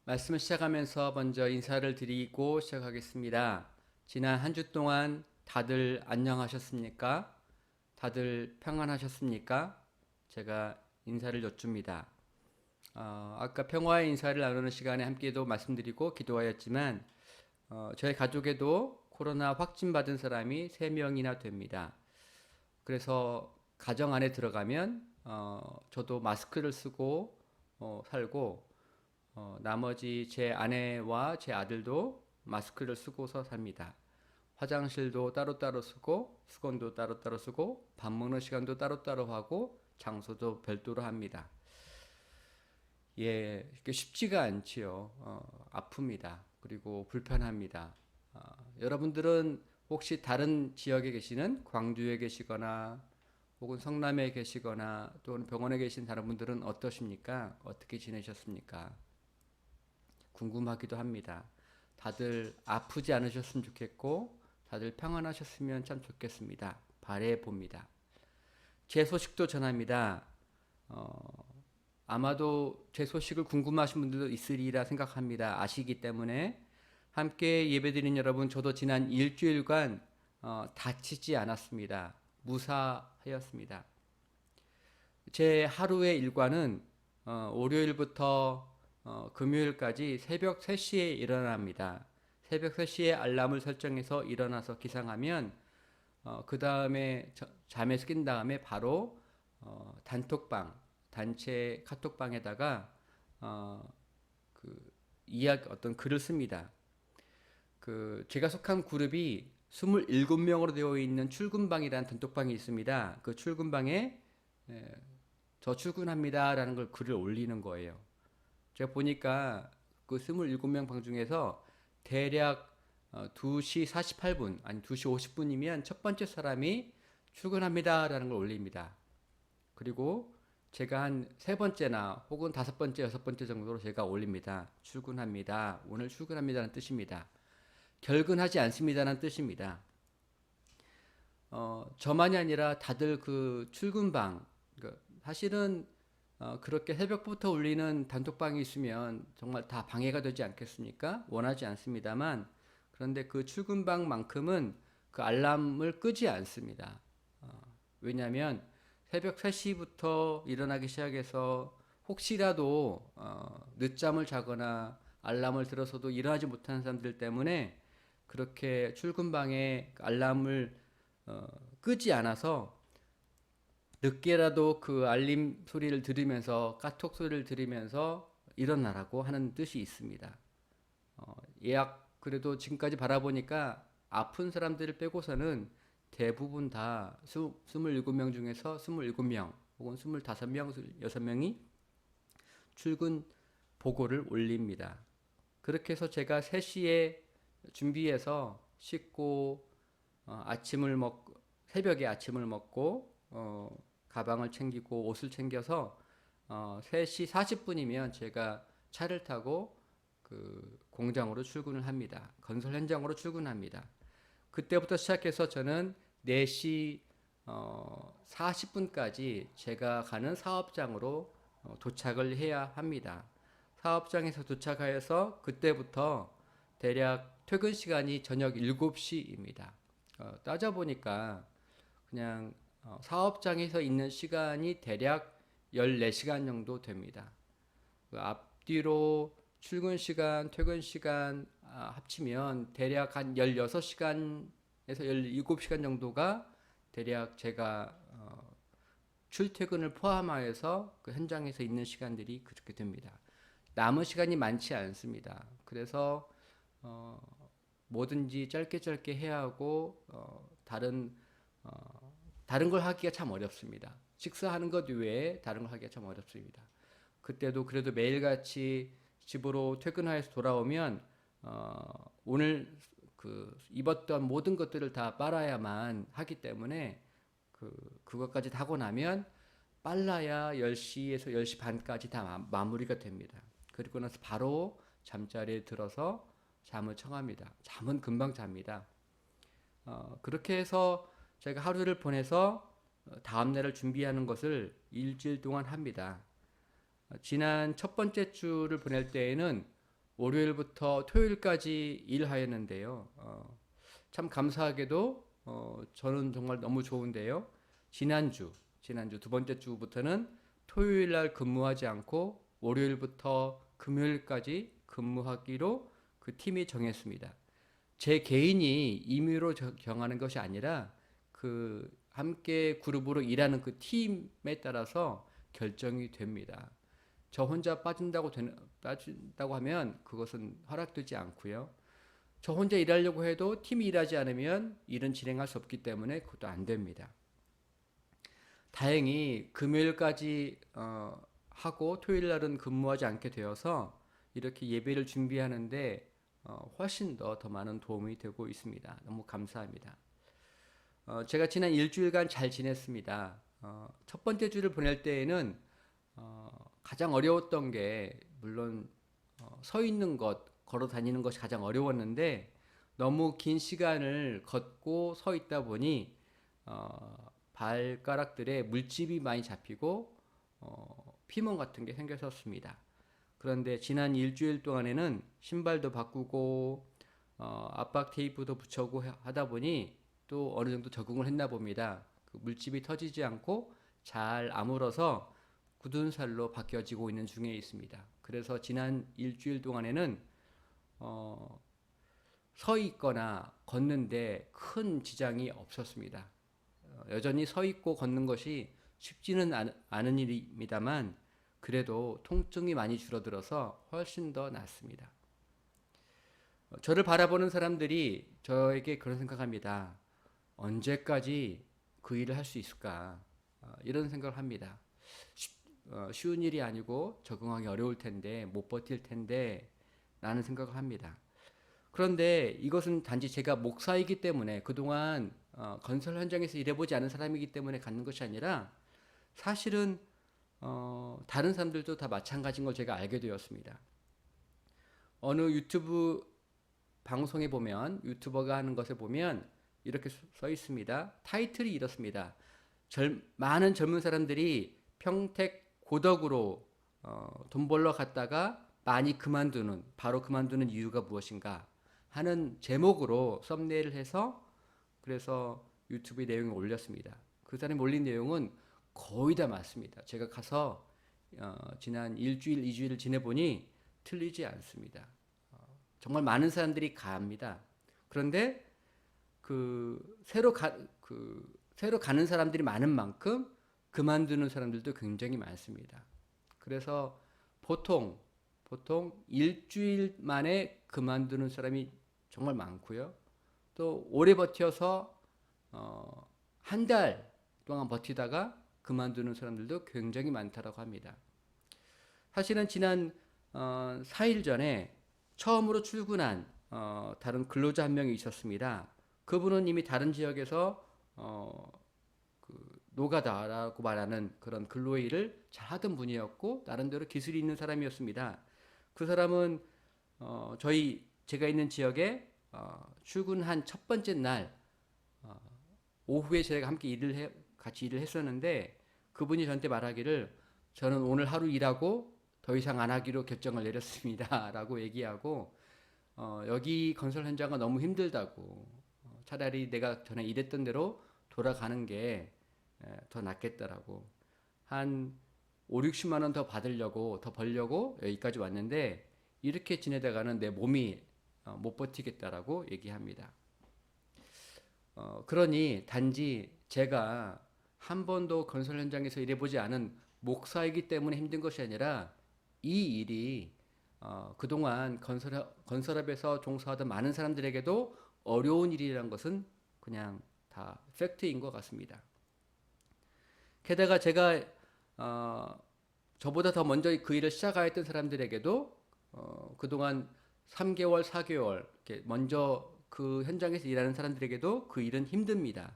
말씀을 시작하면서 먼저 인사를 드리고 시작하겠습니다. 지난 한 주 동안 다들 안녕하셨습니까? 다들 평안하셨습니까? 제가 인사를 여쭙니다. 아까 평화의 인사를 나누는 시간에 함께도 말씀드리고 기도하였지만 저희 가족에도 코로나 확진받은 사람이 3명이나 됩니다. 그래서 가정 안에 들어가면 저도 마스크를 쓰고 살고 나머지 제 아내와 제 아들도 마스크를 쓰고서 삽니다. 화장실도 따로따로 쓰고 수건도 따로따로 쓰고 밥 먹는 시간도 따로따로 하고 장소도 별도로 합니다. 예, 이게 쉽지가 않지요. 아픕니다. 그리고 불편합니다. 여러분들은 혹시 다른 지역에 계시는 광주에 계시거나 혹은 성남에 계시거나 또는 병원에 계신 다른 분들은 어떠십니까? 어떻게 지내셨습니까? 궁금하기도 합니다. 다들 아프지 않으셨으면 좋겠고 다들 평안하셨으면 참 좋겠습니다. 바래 봅니다. 제 소식도 전합니다. 아마도 제 소식을 궁금하신 분들도 있으리라 생각합니다. 아시기 때문에 함께 예배드린 여러분, 저도 지난 일주일간 다치지 않았습니다. 무사하였습니다. 제 하루의 일과는 월요일부터 금요일까지 새벽 3시에 일어납니다. 새벽 3시에 알람을 설정해서 일어나서 기상하면 그 다음에 잠에서 깬 다음에 바로 단톡방, 단체 카톡방에다가 그 이야기 어떤 글을 씁니다. 그 제가 속한 그룹이 27명으로 되어 있는 출근방이라는 단톡방이 있습니다. 그 출근방에 저 출근합니다라는 걸 글을 올리는 거예요. 제가 보니까 그 27명 방 중에서 대략 2시 48분, 아니 2시 50분이면 첫 번째 사람이 출근합니다라는 걸 올립니다. 그리고 제가 한 세 번째나 혹은 다섯 번째, 여섯 번째 정도로 제가 올립니다. 출근합니다. 오늘 출근합니다는 뜻입니다. 결근하지 않습니다는 뜻입니다. 저만이 아니라 다들 그 출근방, 사실은 그렇게 새벽부터 울리는 단톡방이 있으면 정말 다 방해가 되지 않겠습니까? 원하지 않습니다만, 그런데 그 출근방만큼은 그 알람을 끄지 않습니다. 왜냐하면 새벽 3시부터 일어나기 시작해서 혹시라도 늦잠을 자거나 알람을 들어서도 일어나지 못하는 사람들 때문에 그렇게 출근방에 알람을 끄지 않아서 늦게라도 그 알림 소리를 들으면서 카톡 소리를 들으면서 일어나라고 하는 뜻이 있습니다. 예약 그래도 지금까지 바라보니까 아픈 사람들을 빼고서는 대부분 다 27명 중에서 27명 혹은 25명, 6명이 출근 보고를 올립니다. 그렇게 해서 제가 3시에 준비해서 씻고 아침을 먹고 새벽에 아침을 먹고 가방을 챙기고 옷을 챙겨서 3시 40분이면 제가 차를 타고 그 공장으로 출근을 합니다. 건설 현장으로 출근합니다. 그때부터 시작해서 저는 4시 40분까지 제가 가는 사업장으로 도착을 해야 합니다. 사업장에서 도착하여서 그때부터 대략 퇴근 시간이 저녁 7시입니다. 따져보니까 그냥 사업장에서 있는 시간이 대략 14시간 정도 됩니다. 그 앞뒤로 출근 시간, 퇴근 시간 합치면 대략 한 16시간에서 17시간 정도가 대략 제가 출퇴근을 포함하여서 그 현장에서 있는 시간들이 그렇게 됩니다. 남은 시간이 많지 않습니다. 그래서 뭐든지 짧게 짧게 해야 하고 다른 걸 하기가 참 어렵습니다. 식사하는 것 외에 다른 걸 하기가 참 어렵습니다. 그때도 그래도 매일같이 집으로 퇴근하여서 돌아오면 오늘 그 입었던 모든 것들을 다 빨아야만 하기 때문에 그것까지 다 하고 나면 빨라야 10시에서 10시 반까지 다 마무리가 됩니다. 그리고 나서 바로 잠자리에 들어서 잠을 청합니다. 잠은 금방 잡니다. 그렇게 해서 제가 하루를 보내서 다음 날을 준비하는 것을 일주일 동안 합니다. 지난 첫 번째 주를 보낼 때에는 월요일부터 토요일까지 일하였는데요. 참 감사하게도 저는 정말 너무 좋은데요. 지난주 두 번째 주부터는 토요일 날 근무하지 않고 월요일부터 금요일까지 근무하기로 그 팀이 정했습니다. 제 개인이 임의로 정하는 것이 아니라 그 함께 그룹으로 일하는 그 팀에 따라서 결정이 됩니다. 저 혼자 빠진다고 하면 그것은 허락되지 않고요. 저 혼자 일하려고 해도 팀이 일하지 않으면 일은 진행할 수 없기 때문에 그것도 안 됩니다. 다행히 금요일까지 하고 토요일 날은 근무하지 않게 되어서 이렇게 예배를 준비하는데 훨씬 더 많은 도움이 되고 있습니다. 너무 감사합니다. 제가 지난 일주일간 잘 지냈습니다. 첫 번째 주를 보낼 때에는 가장 어려웠던 게 물론 서 있는 것, 걸어 다니는 것이 가장 어려웠는데 너무 긴 시간을 걷고 서 있다 보니 발가락들에 물집이 많이 잡히고 피멍 같은 게 생겼었습니다. 그런데 지난 일주일 동안에는 신발도 바꾸고 압박 테이프도 붙여고 하다 보니 또 어느 정도 적응을 했나 봅니다. 그 물집이 터지지 않고 잘 아물어서 굳은 살로 바뀌어지고 있는 중에 있습니다. 그래서 지난 일주일 동안에는 서 있거나 걷는데 큰 지장이 없었습니다. 여전히 서 있고 걷는 것이 쉽지는 않은 일입니다만 그래도 통증이 많이 줄어들어서 훨씬 더 낫습니다. 저를 바라보는 사람들이 저에게 그런 생각합니다. 언제까지 그 일을 할 수 있을까? 이런 생각을 합니다. 쉬운 일이 아니고 적응하기 어려울 텐데 못 버틸 텐데 라는 생각을 합니다. 그런데 이것은 단지 제가 목사이기 때문에 그동안 건설 현장에서 일해보지 않은 사람이기 때문에 갖는 것이 아니라 사실은 다른 사람들도 다 마찬가지인 걸 제가 알게 되었습니다. 어느 유튜브 방송에 보면 유튜버가 하는 것에 보면 이렇게 써 있습니다. 타이틀이 이렇습니다. 많은 젊은 사람들이 평택 고덕으로 돈 벌러 갔다가 많이 바로 그만두는 이유가 무엇인가 하는 제목으로 썸네일을 해서 그래서 유튜브에 내용을 올렸습니다. 그 사람이 올린 내용은 거의 다 맞습니다. 제가 가서 지난 일주일, 2주일을 지내보니 틀리지 않습니다. 정말 많은 사람들이 갑니다. 그런데 새로 가는 사람들이 많은 만큼 그만두는 사람들도 굉장히 많습니다. 그래서 보통 일주일 만에 그만두는 사람이 정말 많고요. 또 오래 버텨서 한 달 동안 버티다가 그만두는 사람들도 굉장히 많다고 합니다. 사실은 지난 4일 전에 처음으로 출근한 다른 근로자 한 명이 있었습니다. 그분은 이미 다른 지역에서 노가다라고 말하는 그런 근로의 일을 잘하던 분이었고 나름대로 기술이 있는 사람이었습니다. 그 사람은 제가 있는 지역에 출근한 첫 번째 날 오후에 제가 함께 같이 일을 했었는데 그분이 저한테 말하기를 저는 오늘 하루 일하고 더 이상 안 하기로 결정을 내렸습니다. 라고 얘기하고 여기 건설 현장은 너무 힘들다고 차라리 내가 전에 일했던 대로 돌아가는 게 더 낫겠다라고 한 5, 60만 원 더 벌려고 여기까지 왔는데 이렇게 지내다가는 내 몸이 못 버티겠다라고 얘기합니다. 그러니 단지 제가 한 번도 건설 현장에서 일해보지 않은 목사이기 때문에 힘든 것이 아니라 이 일이 그동안 건설업에서 종사하던 많은 사람들에게도 어려운 일이라는 것은 그냥 다 팩트인 것 같습니다. 게다가 제가 저보다 더 먼저 그 일을 시작하였던 사람들에게도 그동안 3개월, 4개월 이렇게 먼저 그 현장에서 일하는 사람들에게도 그 일은 힘듭니다.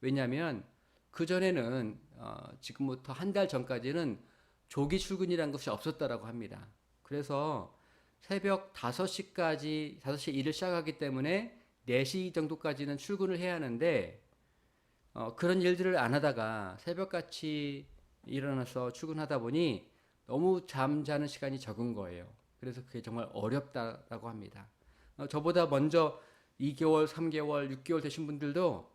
왜냐하면 그전에는 지금부터 한 달 전까지는 조기 출근이라는 것이 없었다라고 합니다. 그래서 새벽 5시에 일을 시작하기 때문에 4시 정도까지는 출근을 해야 하는데 그런 일들을 안 하다가 새벽같이 일어나서 출근하다 보니 너무 잠자는 시간이 적은 거예요. 그래서 그게 정말 어렵다라고 합니다. 저보다 먼저 2개월, 3개월, 6개월 되신 분들도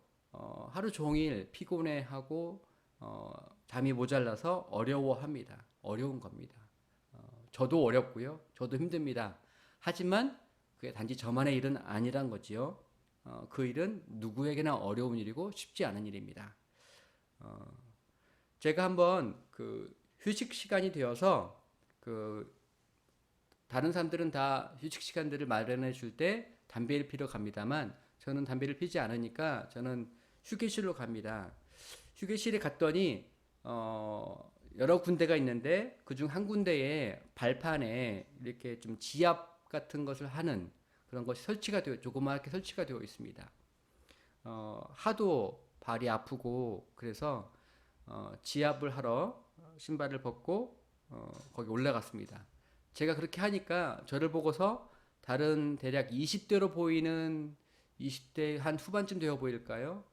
하루 종일 피곤해하고 잠이 모자라서 어려워합니다. 어려운 겁니다. 저도 어렵고요. 저도 힘듭니다. 하지만 그게 단지 저만의 일은 아니란 거지요. 그 일은 누구에게나 어려운 일이고 쉽지 않은 일입니다. 제가 한번 그 휴식 시간이 되어서 그 다른 사람들은 다 휴식 시간들을 마련해 줄 때 담배를 피러 갑니다만 저는 담배를 피지 않으니까 저는 휴게실로 갑니다. 휴게실에 갔더니 여러 군데가 있는데 그중 한 군데에 발판에 이렇게 좀 지압 같은 것을 하는 그런 것이 조그맣게 설치가 되어 있습니다. 하도 발이 아프고 그래서 지압을 하러 신발을 벗고 거기 올라갔습니다. 제가 그렇게 하니까 저를 보고서 다른 대략 20대로 보이는 20대 한 후반쯤 되어 보일까요?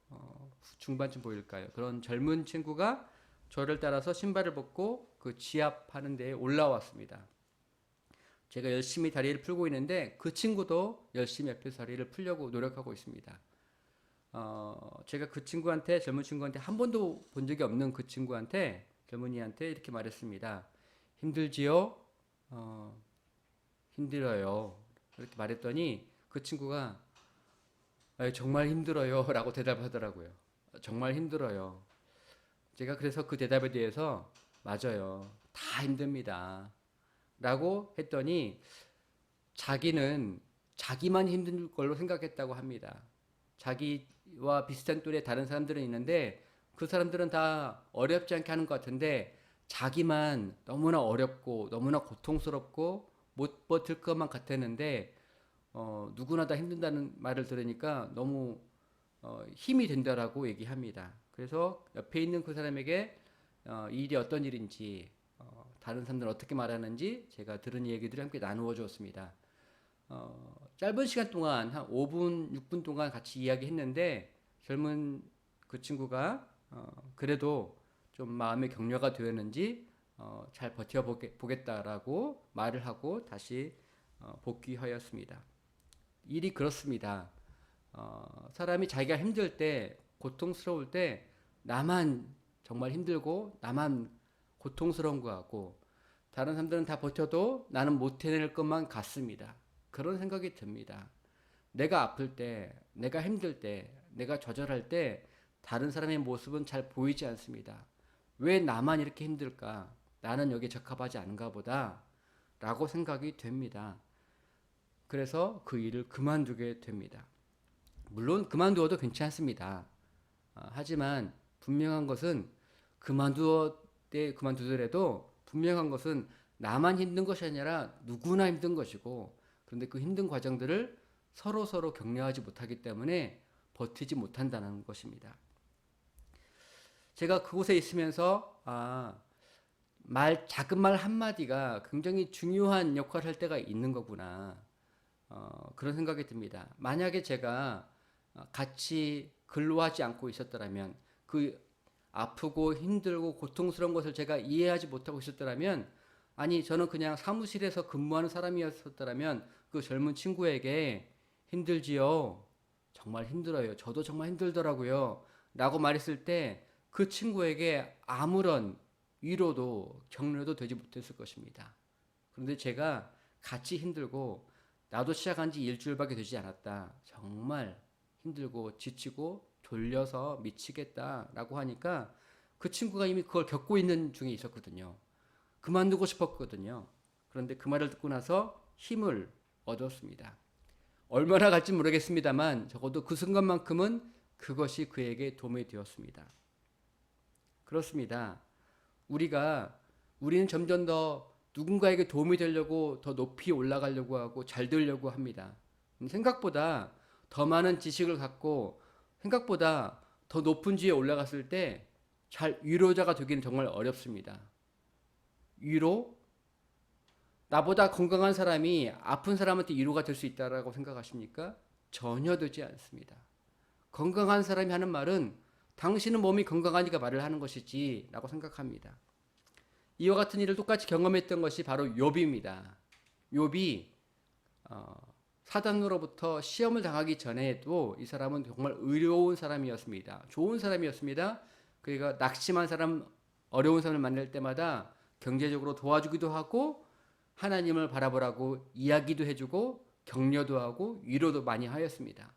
중반쯤 보일까요? 그런 젊은 친구가 저를 따라서 신발을 벗고 그 지압하는 데에 올라왔습니다. 제가 열심히 다리를 풀고 있는데 그 친구도 열심히 옆에서 다리를 풀려고 노력하고 있습니다. 제가 그 친구한테, 젊은 친구한테 한 번도 본 적이 없는 그 친구한테, 젊은이한테 이렇게 말했습니다. 힘들지요? 힘들어요. 이렇게 말했더니 그 친구가 정말 힘들어요 라고 대답하더라고요. 정말 힘들어요. 제가 그래서 그 대답에 대해서 맞아요. 다 힘듭니다. 라고 했더니 자기는 자기만 힘든 걸로 생각했다고 합니다. 자기와 비슷한 또래 다른 사람들은 있는데 그 사람들은 다 어렵지 않게 하는 것 같은데 자기만 너무나 어렵고 너무나 고통스럽고 못 버틸 것만 같았는데 누구나 다 힘든다는 말을 들으니까 너무 힘이 된다라고 얘기합니다. 그래서 옆에 있는 그 사람에게 이 일이 어떤 일인지 다른 사람들은 어떻게 말하는지 제가 들은 얘기들을 함께 나누어 주었습니다. 짧은 시간 동안 한 5분, 6분 동안 같이 이야기했는데 젊은 그 친구가 그래도 좀 마음의 격려가 되었는지 잘 버텨보겠다라고 말을 하고 다시 복귀하였습니다. 일이 그렇습니다. 사람이 자기가 힘들 때, 고통스러울 때 나만 정말 힘들고 나만 고통스러운 것 같고 다른 사람들은 다 버텨도 나는 못 해낼 것만 같습니다. 그런 생각이 듭니다. 내가 아플 때, 내가 힘들 때, 내가 좌절할 때 다른 사람의 모습은 잘 보이지 않습니다. 왜 나만 이렇게 힘들까? 나는 여기에 적합하지 않은가 보다 라고 생각이 됩니다. 그래서 그 일을 그만두게 됩니다. 물론 그만두어도 괜찮습니다. 하지만 분명한 것은 그만두더라도 분명한 것은 나만 힘든 것이 아니라 누구나 힘든 것이고 그런데 그 힘든 과정들을 서로 격려하지 못하기 때문에 버티지 못한다는 것입니다. 제가 그곳에 있으면서 작은 말 한마디가 굉장히 중요한 역할을 할 때가 있는 거구나. 그런 생각이 듭니다. 만약에 제가 같이 근로하지 않고 있었더라면 그 아프고 힘들고 고통스러운 것을 제가 이해하지 못하고 있었더라면 아니 저는 그냥 사무실에서 근무하는 사람이었더라면 그 젊은 친구에게 힘들지요. 정말 힘들어요. 저도 정말 힘들더라고요. 라고 말했을 때 그 친구에게 아무런 위로도 격려도 되지 못했을 것입니다. 그런데 제가 같이 힘들고 나도 시작한 지 일주일밖에 되지 않았다. 정말 힘들고 지치고 졸려서 미치겠다라고 하니까 그 친구가 이미 그걸 겪고 있는 중에 있었거든요. 그만두고 싶었거든요. 그런데 그 말을 듣고 나서 힘을 얻었습니다. 얼마나 갈지 모르겠습니다만 적어도 그 순간만큼은 그것이 그에게 도움이 되었습니다. 그렇습니다. 우리는 점점 더 누군가에게 도움이 되려고 더 높이 올라가려고 하고 잘 되려고 합니다. 생각보다 더 많은 지식을 갖고 생각보다 더 높은 지에 올라갔을 때 잘 위로자가 되기는 정말 어렵습니다. 위로? 나보다 건강한 사람이 아픈 사람한테 위로가 될 수 있다고 생각하십니까? 전혀 되지 않습니다. 건강한 사람이 하는 말은 당신은 몸이 건강하니까 말을 하는 것이지 라고 생각합니다. 이와 같은 일을 똑같이 경험했던 것이 바로 욥입니다. 욥이 사단으로부터 시험을 당하기 전에도 이 사람은 정말 의로운 사람이었습니다. 좋은 사람이었습니다. 그러니까 낙심한 사람, 어려운 사람을 만날 때마다 경제적으로 도와주기도 하고 하나님을 바라보라고 이야기도 해주고 격려도 하고 위로도 많이 하였습니다.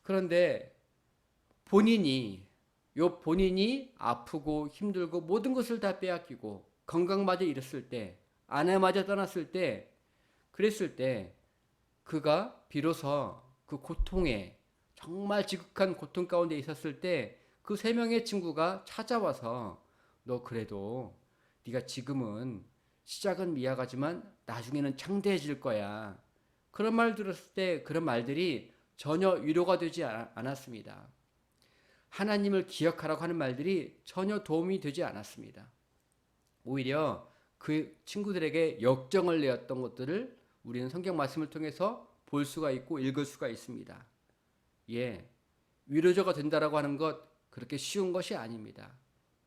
그런데 욥 본인이 아프고 힘들고 모든 것을 다 빼앗기고 건강마저 잃었을 때, 아내마저 떠났을 때, 그랬을 때 그가 비로소 그 고통에, 정말 지극한 고통 가운데 있었을 때 그 세 명의 친구가 찾아와서 너 그래도 네가 지금은 시작은 미약하지만 나중에는 창대해질 거야. 그런 말 들었을 때 그런 말들이 전혀 위로가 되지 않았습니다. 하나님을 기억하라고 하는 말들이 전혀 도움이 되지 않았습니다. 오히려 그 친구들에게 역정을 내었던 것들을 우리는 성경 말씀을 통해서 볼 수가 있고 읽을 수가 있습니다. 위로자가 된다라고 하는 것 그렇게 쉬운 것이 아닙니다.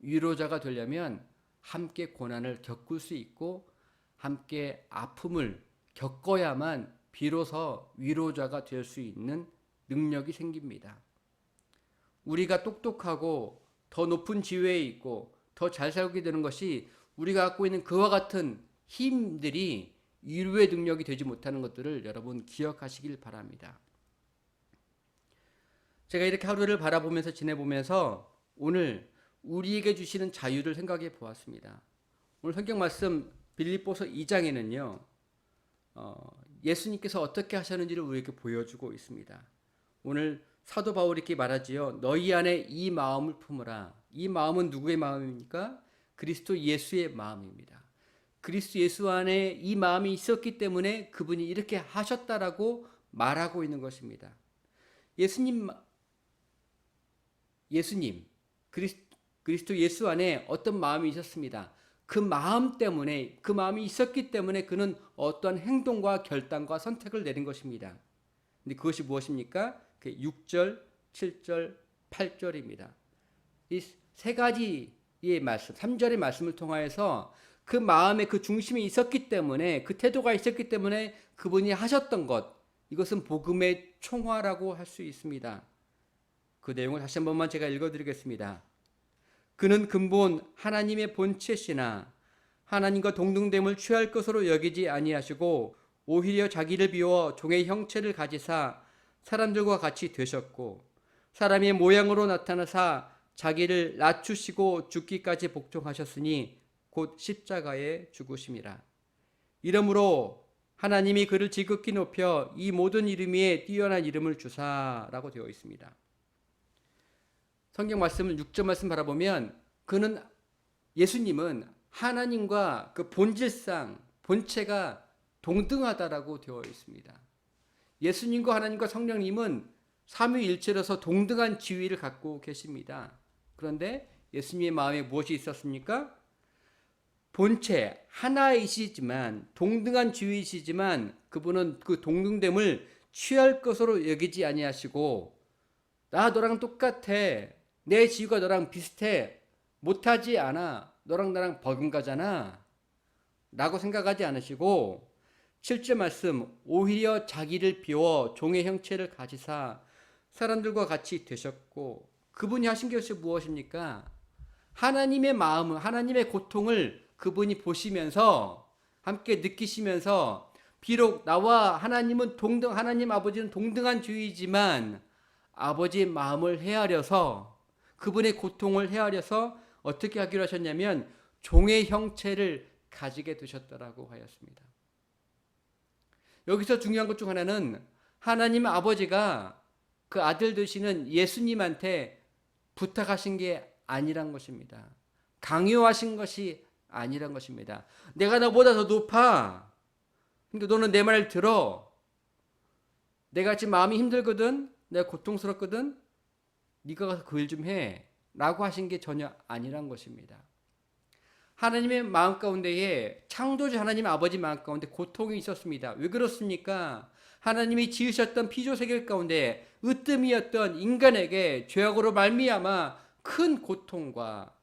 위로자가 되려면 함께 고난을 겪을 수 있고 함께 아픔을 겪어야만 비로소 위로자가 될 수 있는 능력이 생깁니다. 우리가 똑똑하고 더 높은 지위에 있고 더 잘 살게 되는 것이 우리가 갖고 있는 그와 같은 힘들이 위로의 능력이 되지 못하는 것들을 여러분 기억하시길 바랍니다. 제가 이렇게 하루를 바라보면서 지내보면서 오늘 우리에게 주시는 자유를 생각해 보았습니다. 오늘 성경 말씀 빌립보서 2장에는요. 예수님께서 어떻게 하셨는지를 우리에게 보여주고 있습니다. 오늘 사도 바울이 이렇게 말하지요. 너희 안에 이 마음을 품으라. 이 마음은 누구의 마음입니까? 그리스도 예수의 마음입니다. 그리스도 예수 안에 이 마음이 있었기 때문에 그분이 이렇게 하셨다라고 말하고 있는 것입니다. 그리스도 예수 안에 어떤 마음이 있었습니다. 그 마음 때문에, 그 마음이 있었기 때문에 그는 어떠한 행동과 결단과 선택을 내린 것입니다. 근데 그것이 무엇입니까? 6절, 7절, 8절입니다. 이 세 가지의 말씀, 3절의 말씀을 통하여서 그 마음에 그 중심이 있었기 때문에, 그 태도가 있었기 때문에 그분이 하셨던 것, 이것은 복음의 총화라고 할 수 있습니다. 그 내용을 다시 한 번만 제가 읽어드리겠습니다. 그는 근본 하나님의 본체시나 하나님과 동등됨을 취할 것으로 여기지 아니하시고 오히려 자기를 비워 종의 형체를 가지사 사람들과 같이 되셨고 사람의 모양으로 나타나사 자기를 낮추시고 죽기까지 복종하셨으니 곧 십자가에 죽으심이라. 이러므로 하나님이 그를 지극히 높여 이 모든 이름 위에 뛰어난 이름을 주사라고 되어 있습니다. 성경 말씀을 6절 말씀 바라보면 예수님은 하나님과 그 본질상 본체가 동등하다라고 되어 있습니다. 예수님과 하나님과 성령님은 삼위일체로서 동등한 지위를 갖고 계십니다. 그런데 예수님의 마음에 무엇이 있었습니까? 본체 하나이시지만 동등한 지위이시지만 그분은 그 동등됨을 취할 것으로 여기지 아니하시고 나 너랑 똑같아. 내 지위가 너랑 비슷해. 못하지 않아. 너랑 나랑 버금가잖아. 라고 생각하지 않으시고 7절 말씀 오히려 자기를 비워 종의 형체를 가지사 사람들과 같이 되셨고 그분이 하신 것이 무엇입니까? 하나님의 마음을 하나님의 고통을 그분이 보시면서 함께 느끼시면서 비록 나와 하나님은 하나님 아버지는 동등한 주의지만 아버지의 마음을 헤아려서 그분의 고통을 헤아려서 어떻게 하기로 하셨냐면 종의 형체를 가지게 되셨다라고 하였습니다. 여기서 중요한 것 중 하나는 하나님 아버지가 그 아들 되시는 예수님한테 부탁하신 게 아니란 것입니다. 강요하신 것이 아니란 것입니다. 내가 너보다 더 높아. 그러니까 너는 내 말을 들어. 내가 지금 마음이 힘들거든. 내가 고통스럽거든. 네가 가서 그 일 좀 해. 라고 하신 게 전혀 아니란 것입니다. 하나님의 마음 가운데에 창조주 하나님 아버지 마음 가운데 고통이 있었습니다. 왜 그렇습니까? 하나님이 지으셨던 피조세계 가운데 으뜸이었던 인간에게 죄악으로 말미암아 큰 고통과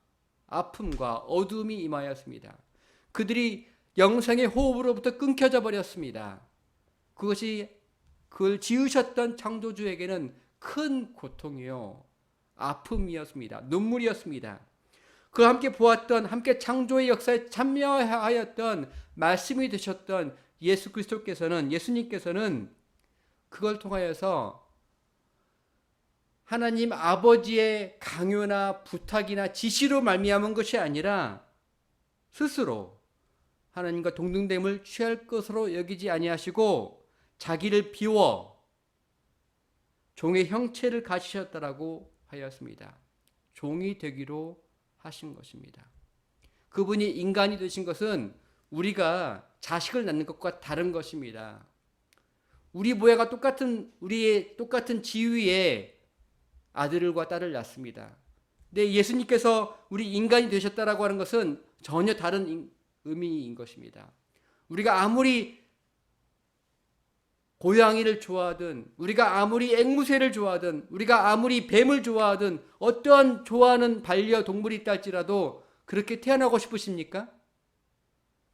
아픔과 어두움이 임하였습니다. 그들이 영생의 호흡으로부터 끊겨져 버렸습니다. 그것이 그걸 지으셨던 창조주에게는 큰 고통이요, 아픔이었습니다. 눈물이었습니다. 그와 함께 보았던, 함께 창조의 역사에 참여하였던, 말씀이 되셨던 예수 그리스도께서는, 예수님께서는 그걸 통하여서 하나님 아버지의 강요나 부탁이나 지시로 말미암은 것이 아니라 스스로 하나님과 동등됨을 취할 것으로 여기지 아니하시고 자기를 비워 종의 형체를 가지셨다라고 하였습니다. 종이 되기로 하신 것입니다. 그분이 인간이 되신 것은 우리가 자식을 낳는 것과 다른 것입니다. 우리 모양과 우리의 똑같은 지위의 아들과 딸을 낳습니다. 근데 예수님께서 우리 인간이 되셨다라고 하는 것은 전혀 다른 의미인 것입니다. 우리가 아무리 고양이를 좋아하든, 우리가 아무리 앵무새를 좋아하든, 우리가 아무리 뱀을 좋아하든, 어떠한 좋아하는 반려동물이 있다 할지라도 그렇게 태어나고 싶으십니까?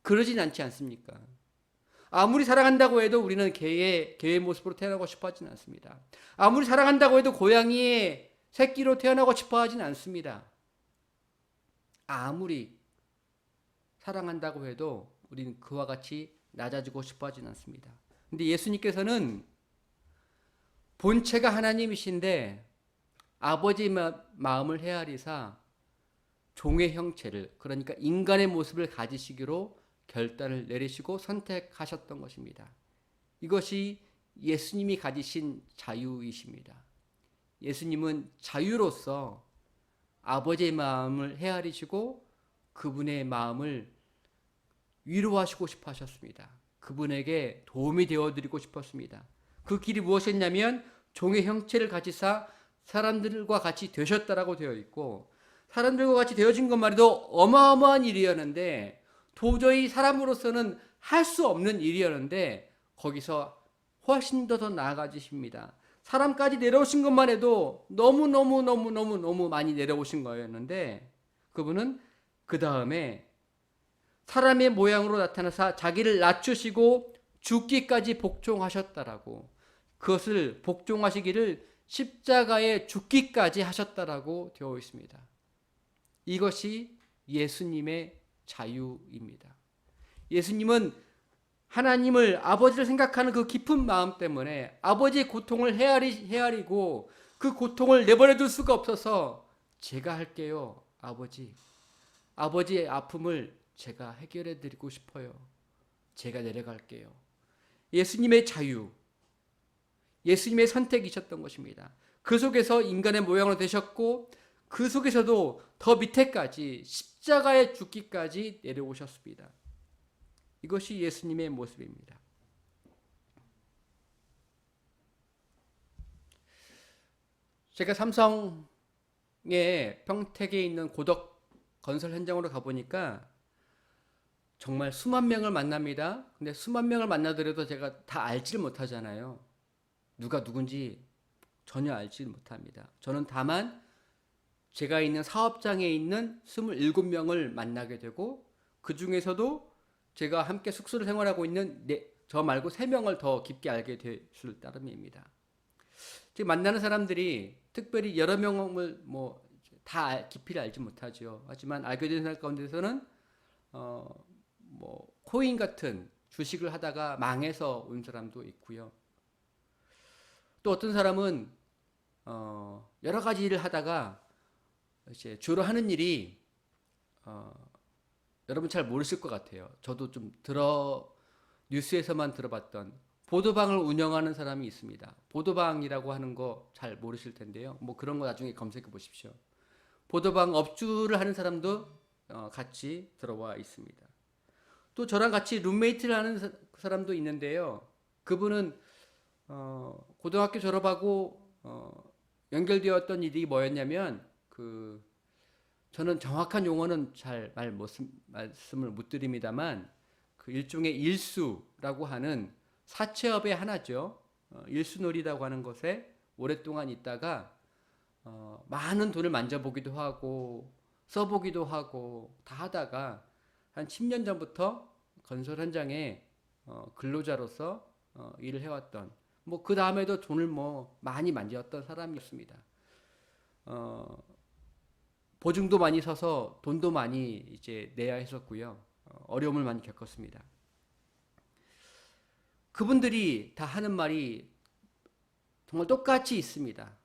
그러진 않지 않습니까? 아무리 사랑한다고 해도 우리는 개의 모습으로 태어나고 싶어 하진 않습니다. 아무리 사랑한다고 해도 고양이의 새끼로 태어나고 싶어 하진 않습니다. 아무리 사랑한다고 해도 우리는 그와 같이 낮아지고 싶어 하진 않습니다. 근데 예수님께서는 본체가 하나님이신데 아버지의 마음을 헤아리사 종의 형체를, 그러니까 인간의 모습을 가지시기로 결단을 내리시고 선택하셨던 것입니다. 이것이 예수님이 가지신 자유이십니다. 예수님은 자유로서 아버지의 마음을 헤아리시고 그분의 마음을 위로하시고 싶어 하셨습니다. 그분에게 도움이 되어드리고 싶었습니다. 그 길이 무엇이었냐면 종의 형체를 가지사 사람들과 같이 되셨다라고 되어 있고, 사람들과 같이 되어진 것만 해도 어마어마한 일이었는데, 도저히 사람으로서는 할 수 없는 일이었는데 거기서 훨씬 더 나아가지십니다. 사람까지 내려오신 것만 해도 너무 많이 내려오신 거였는데, 그분은 그 다음에 사람의 모양으로 나타나사 자기를 낮추시고 죽기까지 복종하셨다라고, 그것을 복종하시기를 십자가에 죽기까지 하셨다라고 되어 있습니다. 이것이 예수님의 자유입니다. 예수님은 하나님을, 아버지를 생각하는 그 깊은 마음 때문에 아버지의 고통을 헤아리고 그 고통을 내버려 둘 수가 없어서 제가 할게요, 아버지. 아버지의 아픔을 제가 해결해 드리고 싶어요. 제가 내려갈게요. 예수님의 자유, 예수님의 선택이셨던 것입니다. 그 속에서 인간의 모양으로 되셨고, 그 속에서도 더 밑에까지 십자가에 죽기까지 내려오셨습니다. 이것이 예수님의 모습입니다. 제가 삼성의 평택에 있는 고덕 건설 현장으로 가보니까 정말 수만 명을 만납니다. 근데 수만 명을 만나더라도 제가 다 알지를 못하잖아요. 누가 누군지 전혀 알지 못합니다. 저는 다만 제가 있는 사업장에 있는 27명을 만나게 되고, 그 중에서도 제가 함께 숙소를 생활하고 있는 저 말고 3명을 더 깊게 알게 됐을 따름입니다. 지금 만나는 사람들이 특별히 여러 명을 다 깊이를 알지 못하죠. 하지만 알게 된 사람 가운데서는 코인 같은 주식을 하다가 망해서 온 사람도 있고요. 또 어떤 사람은 여러 가지 일을 하다가 이제 주로 하는 일이 여러분 잘 모르실 것 같아요. 저도 좀 뉴스에서만 들어봤던 보도방을 운영하는 사람이 있습니다. 보도방이라고 하는 거 잘 모르실 텐데요. 그런 거 나중에 검색해 보십시오. 보도방 업주를 하는 사람도 같이 들어와 있습니다. 또 저랑 같이 룸메이트를 하는 사람도 있는데요. 그분은 고등학교 졸업하고 연결되었던 일이 뭐였냐면, 저는 정확한 용어는 잘 말씀을 못 드립니다만, 그 일종의 일수라고 하는 사채업의 하나죠. 일수놀이라고 하는 것에 오랫동안 있다가 많은 돈을 만져보기도 하고 써보기도 하고 다 하다가 한 10년 전부터 건설 현장에 근로자로서 일을 해왔던, 뭐 그 다음에도 돈을 뭐 많이 만졌던 사람이었습니다. 보증도 많이 서서 돈도 많이 이제 내야 했었고요. 어려움을 많이 겪었습니다. 그분들이 다 하는 말이 정말 똑같이 있습니다.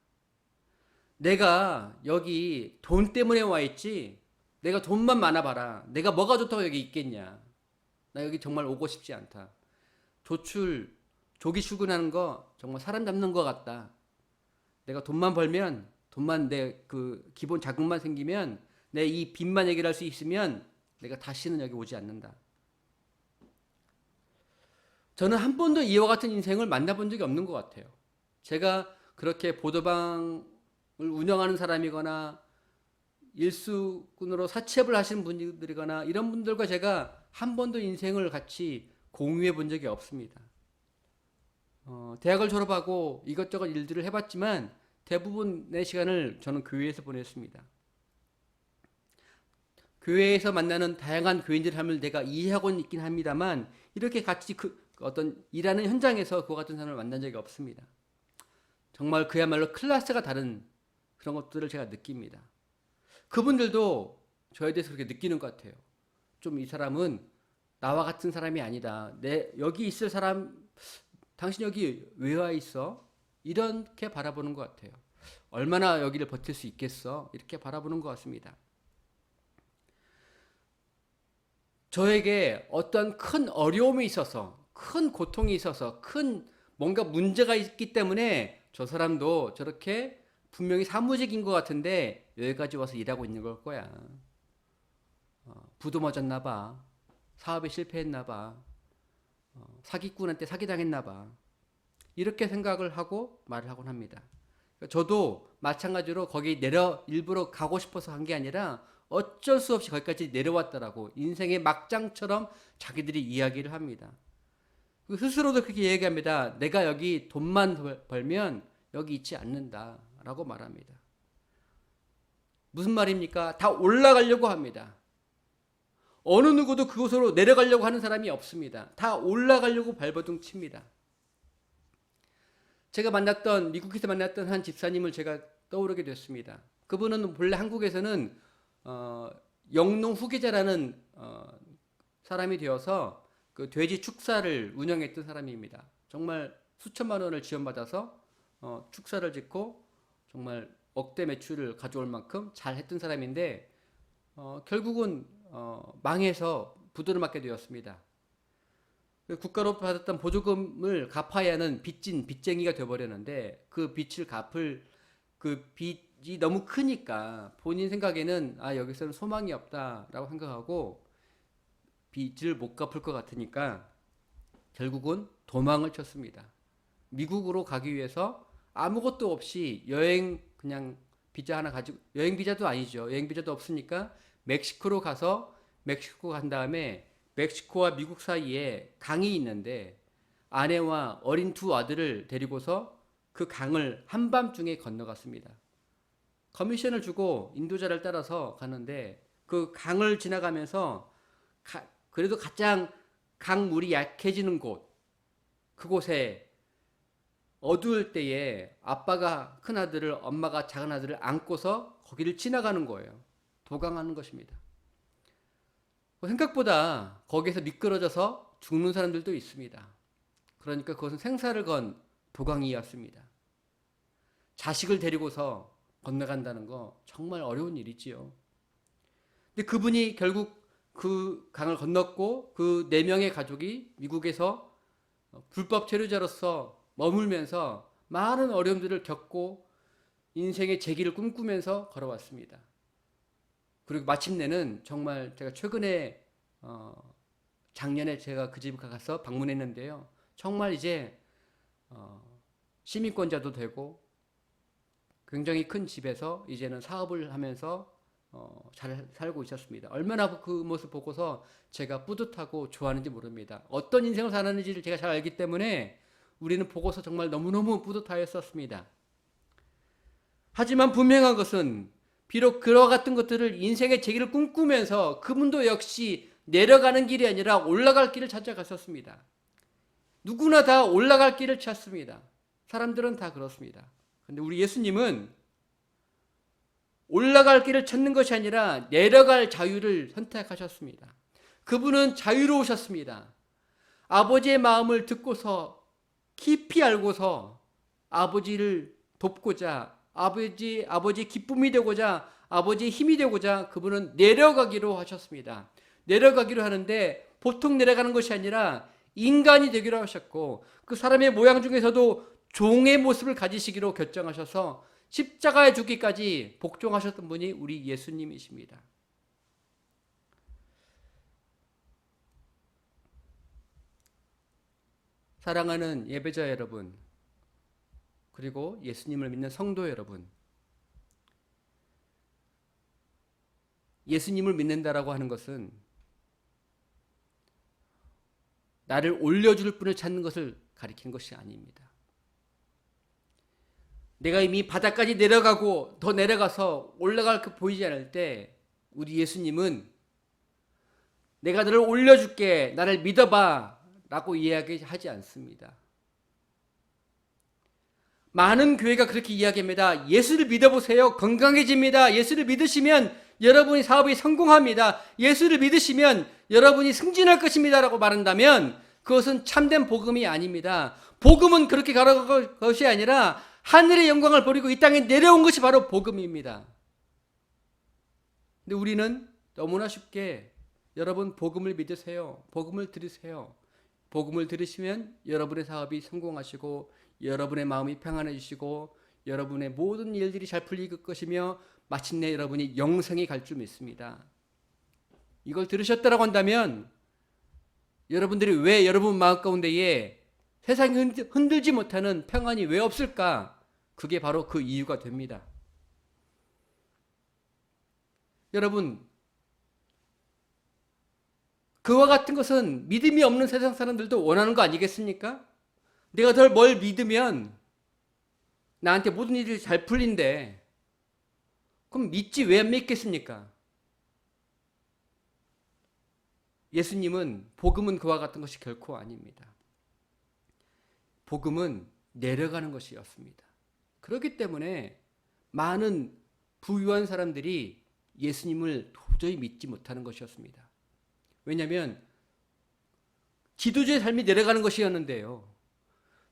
내가 여기 돈 때문에 와 있지, 내가 돈만 많아봐라. 내가 뭐가 좋다고 여기 있겠냐. 나 여기 정말 오고 싶지 않다. 조기 출근하는 거 정말 사람 잡는 것 같다. 내가 돈만 벌면, 돈만 내 그 기본 자금만 생기면, 내 이 빚만 해결할 수 있으면 내가 다시는 여기 오지 않는다. 저는 한 번도 이와 같은 인생을 만나본 적이 없는 것 같아요. 제가 그렇게 보도방을 운영하는 사람이거나 일수꾼으로 사채업을 하시는 분들이거나 이런 분들과 제가 한 번도 인생을 같이 공유해 본 적이 없습니다. 대학을 졸업하고 이것저것 일들을 해봤지만 대부분의 시간을 저는 교회에서 보냈습니다. 교회에서 만나는 다양한 교인들의 삶을 내가 이해하고는 있긴 합니다만 이렇게 같이 어떤 일하는 현장에서 그와 같은 사람을 만난 적이 없습니다. 정말 그야말로 클래스가 다른 그런 것들을 제가 느낍니다. 그분들도 저에 대해서 그렇게 느끼는 것 같아요. 좀 이 사람은 나와 같은 사람이 아니다. 여기 있을 사람, 당신 여기 왜 와 있어? 이렇게 바라보는 것 같아요. 얼마나 여기를 버틸 수 있겠어? 이렇게 바라보는 것 같습니다. 저에게 어떤 큰 어려움이 있어서, 큰 고통이 있어서, 큰 뭔가 문제가 있기 때문에 저 사람도 저렇게 분명히 사무직인 것 같은데 여기까지 와서 일하고 있는 걸 거야. 부도 맞았나 봐. 사업에 실패했나 봐. 사기꾼한테 사기당했나 봐. 이렇게 생각을 하고 말을 하곤 합니다. 저도 마찬가지로 거기 일부러 가고 싶어서 한 게 아니라 어쩔 수 없이 거기까지 내려왔다라고 인생의 막장처럼 자기들이 이야기를 합니다. 스스로도 그렇게 얘기합니다. 내가 여기 돈만 벌면 여기 있지 않는다라고 말합니다. 무슨 말입니까? 다 올라가려고 합니다. 어느 누구도 그곳으로 내려가려고 하는 사람이 없습니다. 다 올라가려고 발버둥 칩니다. 제가 미국에서 만났던 한 집사님을 제가 떠오르게 됐습니다. 그분은 본래 한국에서는 영농 후계자라는 사람이 되어서 그 돼지 축사를 운영했던 사람입니다. 정말 수천만 원을 지원받아서 축사를 짓고 정말 억대 매출을 가져올 만큼 잘했던 사람인데 결국은 망해서 부도를 맞게 되었습니다. 국가로 받았던 보조금을 갚아야 하는 빚쟁이가 되어버렸는데 그 빚을 갚을 그 빚이 너무 크니까 본인 생각에는 여기서는 소망이 없다라고 생각하고 빚을 못 갚을 것 같으니까 결국은 도망을 쳤습니다. 미국으로 가기 위해서 아무것도 없이 그냥 비자 하나 가지고, 여행 비자도 아니죠. 여행 비자도 없으니까 멕시코로 가서 멕시코 간 다음에 멕시코와 미국 사이에 강이 있는데 아내와 어린 두 아들을 데리고서 그 강을 한밤중에 건너갔습니다. 커미션을 주고 인도자를 따라서 가는데 그 강을 지나가면서 그래도 가장 강물이 약해지는 그곳에 어두울 때에 아빠가 큰 아들을, 엄마가 작은 아들을 안고서 거기를 지나가는 거예요. 도강하는 것입니다. 생각보다 거기에서 미끄러져서 죽는 사람들도 있습니다. 그러니까 그것은 생사를 건 도강이었습니다. 자식을 데리고서 건너간다는 거 정말 어려운 일이지요. 근데 그분이 결국 그 강을 건넜고 그 4명의 가족이 미국에서 불법 체류자로서 머물면서 많은 어려움들을 겪고 인생의 재기를 꿈꾸면서 걸어왔습니다. 그리고 마침내는 정말 제가 최근에 작년에 제가 그 집에 가서 방문했는데요. 정말 이제 시민권자도 되고 굉장히 큰 집에서 이제는 사업을 하면서 잘 살고 있었습니다. 얼마나 그 모습 보고서 제가 뿌듯하고 좋아하는지 모릅니다. 어떤 인생을 사는지를 제가 잘 알기 때문에 우리는 보고서 정말 너무너무 뿌듯하였었습니다. 하지만 분명한 것은 비록 그와 같은 것들을 인생의 재기를 꿈꾸면서 그분도 역시 내려가는 길이 아니라 올라갈 길을 찾아갔었습니다. 누구나 다 올라갈 길을 찾습니다. 사람들은 다 그렇습니다. 그런데 우리 예수님은 올라갈 길을 찾는 것이 아니라 내려갈 자유를 선택하셨습니다. 그분은 자유로우셨습니다. 아버지의 마음을 듣고서 깊이 알고서 아버지를 돕고자 아버지의 기쁨이 되고자 아버지의 힘이 되고자 그분은 내려가기로 하셨습니다. 내려가기로 하는데 보통 내려가는 것이 아니라 인간이 되기로 하셨고 그 사람의 모양 중에서도 종의 모습을 가지시기로 결정하셔서 십자가에 죽기까지 복종하셨던 분이 우리 예수님이십니다. 사랑하는 예배자 여러분, 그리고 예수님을 믿는 성도 여러분, 예수님을 믿는다라고 하는 것은 나를 올려줄 분을 찾는 것을 가리키는 것이 아닙니다. 내가 이미 바닥까지 내려가고 더 내려가서 올라갈 그 보이지 않을 때 우리 예수님은 내가 너를 올려줄게, 나를 믿어봐 라고 이야기하지 않습니다. 많은 교회가 그렇게 이야기합니다. 예수를 믿어보세요. 건강해집니다. 예수를 믿으시면 여러분의 사업이 성공합니다. 예수를 믿으시면 여러분이 승진할 것입니다 라고 말한다면 그것은 참된 복음이 아닙니다. 복음은 그렇게 가는 것이 아니라 하늘의 영광을 버리고 이 땅에 내려온 것이 바로 복음입니다. 근데 우리는 너무나 쉽게 여러분 복음을 믿으세요. 복음을 들으세요. 복음을 들으시면 여러분의 사업이 성공하시고 여러분의 마음이 평안해지시고 여러분의 모든 일들이 잘 풀릴 것이며 마침내 여러분이 영생에 갈 줄 믿습니다. 이걸 들으셨다라고 한다면 여러분들이 왜 여러분 마음 가운데에 세상이 흔들지 못하는 평안이 왜 없을까? 그게 바로 그 이유가 됩니다. 여러분, 그와 같은 것은 믿음이 없는 세상 사람들도 원하는 거 아니겠습니까? 내가 덜 뭘 믿으면 나한테 모든 일이 잘 풀린대. 그럼 믿지 왜 안 믿겠습니까? 예수님은 복음은 그와 같은 것이 결코 아닙니다. 복음은 내려가는 것이었습니다. 그렇기 때문에 많은 부유한 사람들이 예수님을 도저히 믿지 못하는 것이었습니다. 왜냐하면 지도자의 삶이 내려가는 것이었는데요.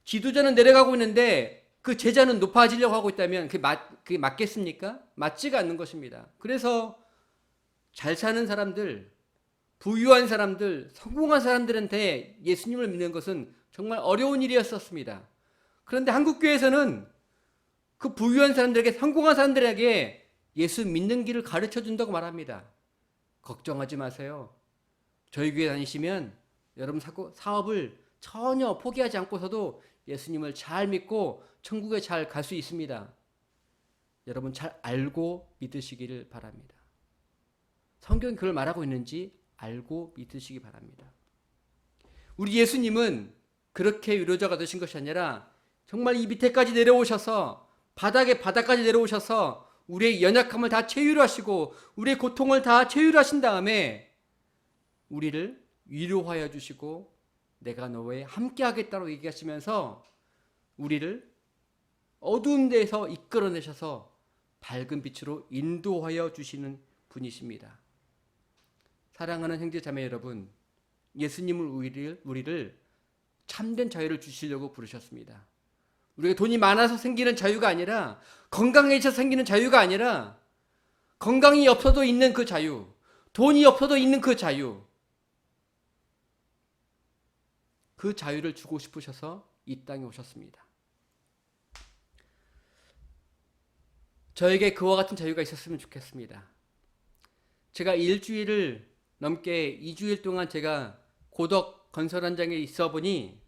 지도자는 내려가고 있는데 그 제자는 높아지려고 하고 있다면 그게 맞겠습니까? 맞지가 않는 것입니다. 그래서 잘 사는 사람들, 부유한 사람들, 성공한 사람들한테 예수님을 믿는 것은 정말 어려운 일이었었습니다. 그런데 한국교회에서는 그 부유한 사람들에게, 성공한 사람들에게 예수 믿는 길을 가르쳐 준다고 말합니다. 걱정하지 마세요. 저희 교회 다니시면 여러분 사업을 전혀 포기하지 않고서도 예수님을 잘 믿고 천국에 잘 갈 수 있습니다. 여러분 잘 알고 믿으시기를 바랍니다. 성경이 그걸 말하고 있는지 알고 믿으시기 바랍니다. 우리 예수님은 그렇게 위로자가 되신 것이 아니라 정말 이 밑에까지 내려오셔서 바닥까지 내려오셔서 우리의 연약함을 다 체휼하시고 우리의 고통을 다 체휼하신 다음에 우리를 위로하여 주시고 내가 너와 함께 하겠다고 얘기하시면서 우리를 어두운 데에서 이끌어내셔서 밝은 빛으로 인도하여 주시는 분이십니다. 사랑하는 형제자매 여러분, 예수님은 우리를 참된 자유를 주시려고 부르셨습니다. 우리가 돈이 많아서 생기는 자유가 아니라, 건강해서 생기는 자유가 아니라, 건강이 없어도 있는 그 자유, 돈이 없어도 있는 그 자유, 그 자유를 주고 싶으셔서 이 땅에 오셨습니다. 저에게 그와 같은 자유가 있었으면 좋겠습니다. 제가 일주일을 넘게 2주일 동안 제가 고덕 건설 현장에 있어 보니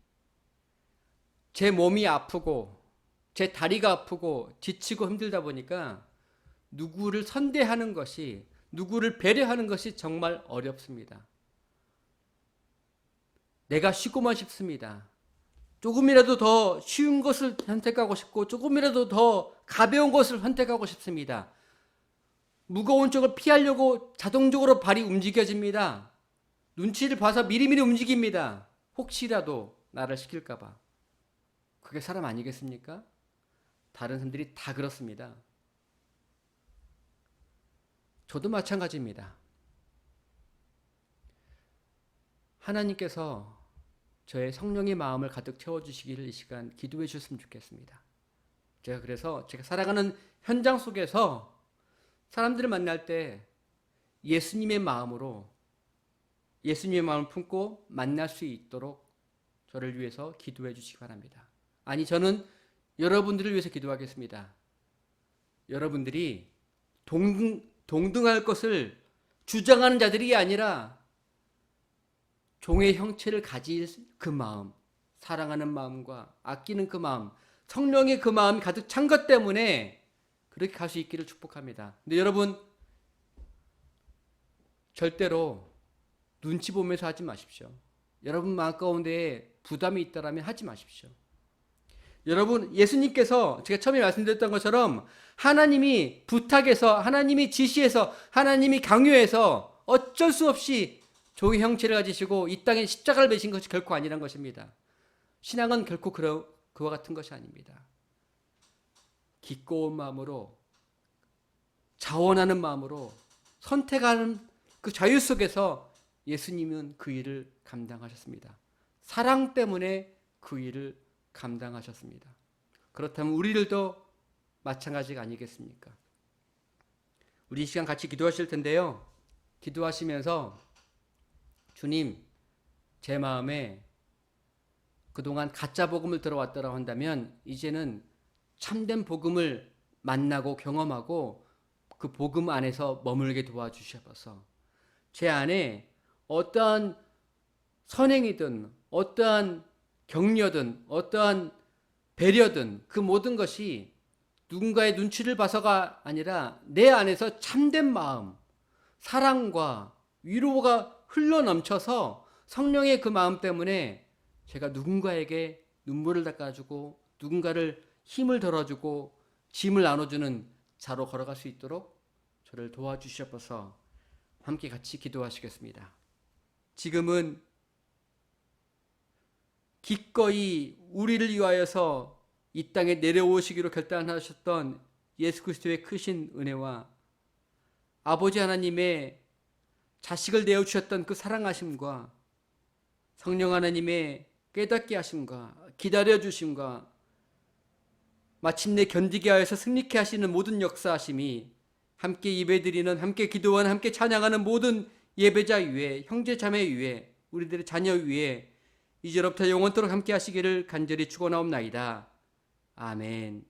제 몸이 아프고 제 다리가 아프고 지치고 힘들다 보니까 누구를 선대하는 것이, 누구를 배려하는 것이 정말 어렵습니다. 내가 쉬고만 싶습니다. 조금이라도 더 쉬운 것을 선택하고 싶고 조금이라도 더 가벼운 것을 선택하고 싶습니다. 무거운 쪽을 피하려고 자동적으로 발이 움직여집니다. 눈치를 봐서 미리미리 움직입니다. 혹시라도 나를 시킬까 봐. 그게 사람 아니겠습니까? 다른 사람들이 다 그렇습니다. 저도 마찬가지입니다. 하나님께서 저의 성령의 마음을 가득 채워주시기를 이 시간 기도해 주셨으면 좋겠습니다. 그래서 제가 살아가는 현장 속에서 사람들을 만날 때 예수님의 마음을 품고 만날 수 있도록 저를 위해서 기도해 주시기 바랍니다. 아니, 저는 여러분들을 위해서 기도하겠습니다. 여러분들이 동등할 것을 주장하는 자들이 아니라 종의 형체를 가질 그 마음, 사랑하는 마음과 아끼는 그 마음, 성령의 그 마음이 가득 찬 것 때문에 그렇게 갈 수 있기를 축복합니다. 근데 여러분, 절대로 눈치 보면서 하지 마십시오. 여러분 마음 가운데 부담이 있다라면 하지 마십시오. 여러분, 예수님께서 제가 처음에 말씀드렸던 것처럼 하나님이 부탁해서, 하나님이 지시해서, 하나님이 강요해서 어쩔 수 없이 종의 형체를 가지시고 이 땅에 십자가를 매신 것이 결코 아니란 것입니다. 신앙은 결코 그와 같은 것이 아닙니다. 기꺼운 마음으로, 자원하는 마음으로 선택하는 그 자유 속에서 예수님은 그 일을 감당하셨습니다. 사랑 때문에 그 일을 감당하셨습니다. 그렇다면 우리들도 마찬가지가 아니겠습니까? 우리 이 시간 같이 기도하실 텐데요. 기도하시면서 주님, 제 마음에 그동안 가짜 복음을 들어왔다고 한다면 이제는 참된 복음을 만나고 경험하고 그 복음 안에서 머물게 도와주셔서 제 안에 어떠한 선행이든 어떠한 격려든 어떠한 배려든 그 모든 것이 누군가의 눈치를 봐서가 아니라 내 안에서 참된 마음, 사랑과 위로가 흘러넘쳐서 성령의 그 마음 때문에 제가 누군가에게 눈물을 닦아주고 누군가를 힘을 덜어주고 짐을 나눠주는 자로 걸어갈 수 있도록 저를 도와주셔서 함께 같이 기도하시겠습니다. 지금은 기꺼이 우리를 위하여서 이 땅에 내려오시기로 결단하셨던 예수 그리스도의 크신 은혜와 아버지 하나님의 자식을 내어주셨던 그 사랑하심과 성령 하나님의 깨닫게 하심과 기다려주심과 마침내 견디게 하여서 승리케 하시는 모든 역사하심이 함께 예배드리는, 함께 기도하는, 함께 찬양하는 모든 예배자 위에, 형제 자매 위에, 우리들의 자녀 위에 이제로부터 영원토록 함께 하시기를 간절히 축원하옵나이다. 아멘.